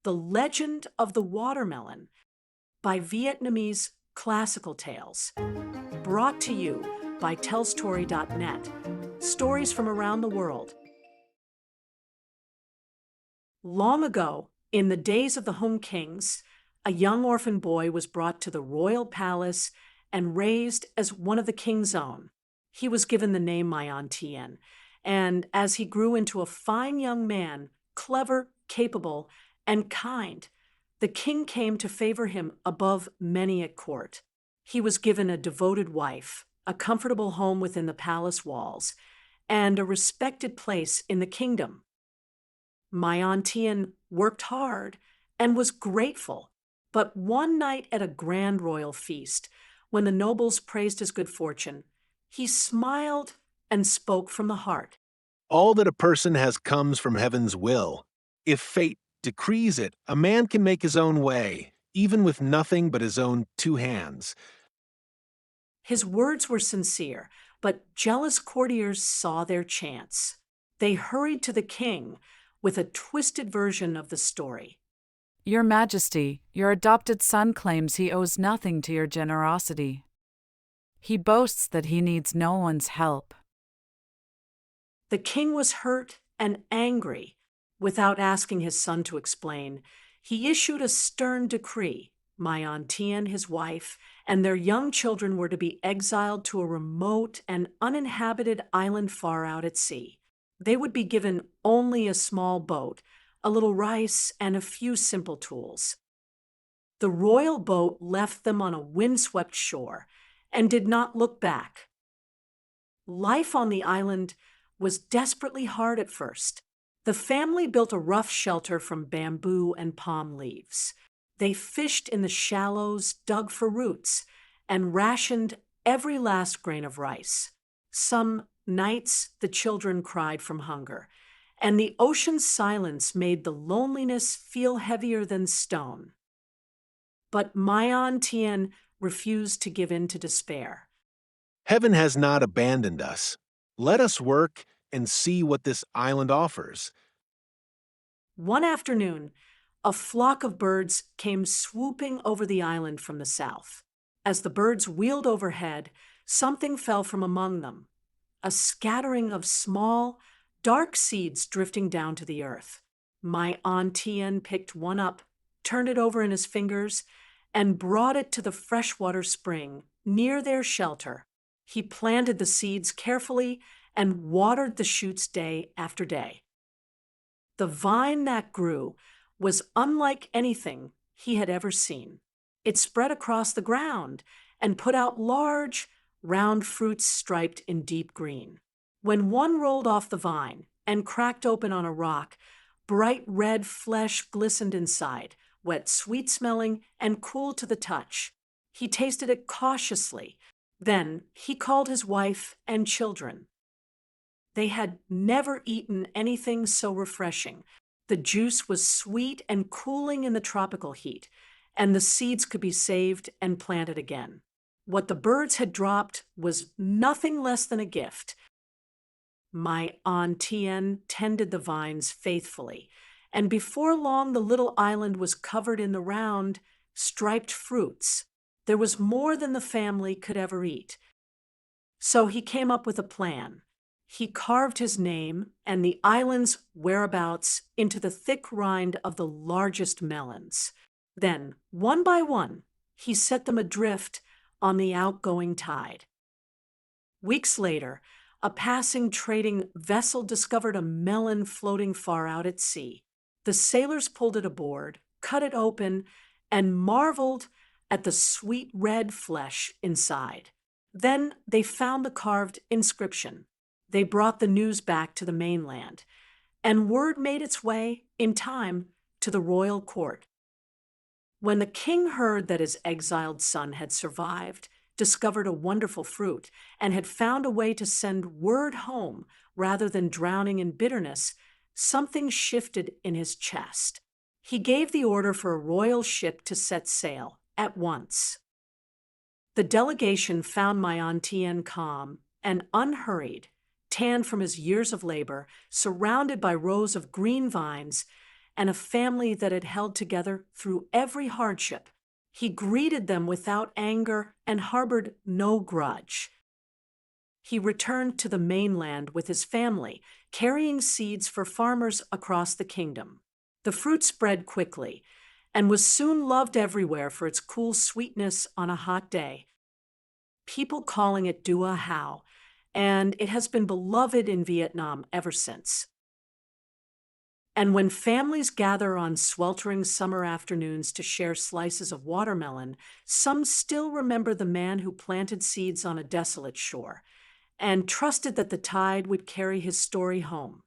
The Legend of the Watermelon by Vietnamese Classical Tales. Brought to you by TellStory.net. Stories from around the world. Long ago, in the days of the Home Kings, a young orphan boy was brought to the royal palace and raised as one of the king's own. He was given the name My Tien, and as he grew into a fine young man, clever, capable, and kind, the king came to favor him above many at court. He was given a devoted wife, a comfortable home within the palace walls, and a respected place in the kingdom. My Tien worked hard and was grateful, but one night at a grand royal feast, when the nobles praised his good fortune, he smiled and spoke from the heart. All that a person has comes from heaven's will. If fate decrees it, a man can make his own way, even with nothing but his own two hands. His words were sincere, but jealous courtiers saw their chance. They hurried to the king with a twisted version of the story. Your Majesty, your adopted son claims he owes nothing to your generosity. He boasts that he needs no one's help. The king was hurt and angry. Without asking his son to explain, he issued a stern decree. My Tien, his wife, and their young children were to be exiled to a remote and uninhabited island far out at sea. They would be given only a small boat, a little rice, and a few simple tools. The royal boat left them on a windswept shore and did not look back. Life on the island was desperately hard at first. The family built a rough shelter from bamboo and palm leaves. They fished in the shallows, dug for roots, and rationed every last grain of rice. Some nights the children cried from hunger, and the ocean's silence made the loneliness feel heavier than stone. But My Tien refused to give in to despair. Heaven has not abandoned us. Let us work and see what this island offers. One afternoon, a flock of birds came swooping over the island from the south. As the birds wheeled overhead, something fell from among them, a scattering of small, dark seeds drifting down to the earth. My Tien picked one up, turned it over in his fingers, and brought it to the freshwater spring near their shelter. He planted the seeds carefully and watered the shoots day after day. The vine that grew was unlike anything he had ever seen. It spread across the ground and put out large, round fruits striped in deep green. When one rolled off the vine and cracked open on a rock, bright red flesh glistened inside, wet, sweet-smelling, and cool to the touch. He tasted it cautiously. Then he called his wife and children. They had never eaten anything so refreshing. The juice was sweet and cooling in the tropical heat, and the seeds could be saved and planted again. What the birds had dropped was nothing less than a gift. My Tien tended the vines faithfully, and before long the little island was covered in the round, striped fruits. There was more than the family could ever eat. So he came up with a plan. He carved his name and the island's whereabouts into the thick rind of the largest melons. Then, one by one, he set them adrift on the outgoing tide. Weeks later, a passing trading vessel discovered a melon floating far out at sea. The sailors pulled it aboard, cut it open, and marveled at the sweet red flesh inside. Then they found the carved inscription. They brought the news back to the mainland, and word made its way, in time, to the royal court. When the king heard that his exiled son had survived, discovered a wonderful fruit, and had found a way to send word home rather than drowning in bitterness, something shifted in his chest. He gave the order for a royal ship to set sail at once. The delegation found My Tien calm and unhurried, tanned from his years of labor, surrounded by rows of green vines, and a family that had held together through every hardship. He greeted them without anger and harbored no grudge. He returned to the mainland with his family, carrying seeds for farmers across the kingdom. The fruit spread quickly and was soon loved everywhere for its cool sweetness on a hot day, people calling it Dua Hao, and it has been beloved in Vietnam ever since. And when families gather on sweltering summer afternoons to share slices of watermelon, some still remember the man who planted seeds on a desolate shore and trusted that the tide would carry his story home.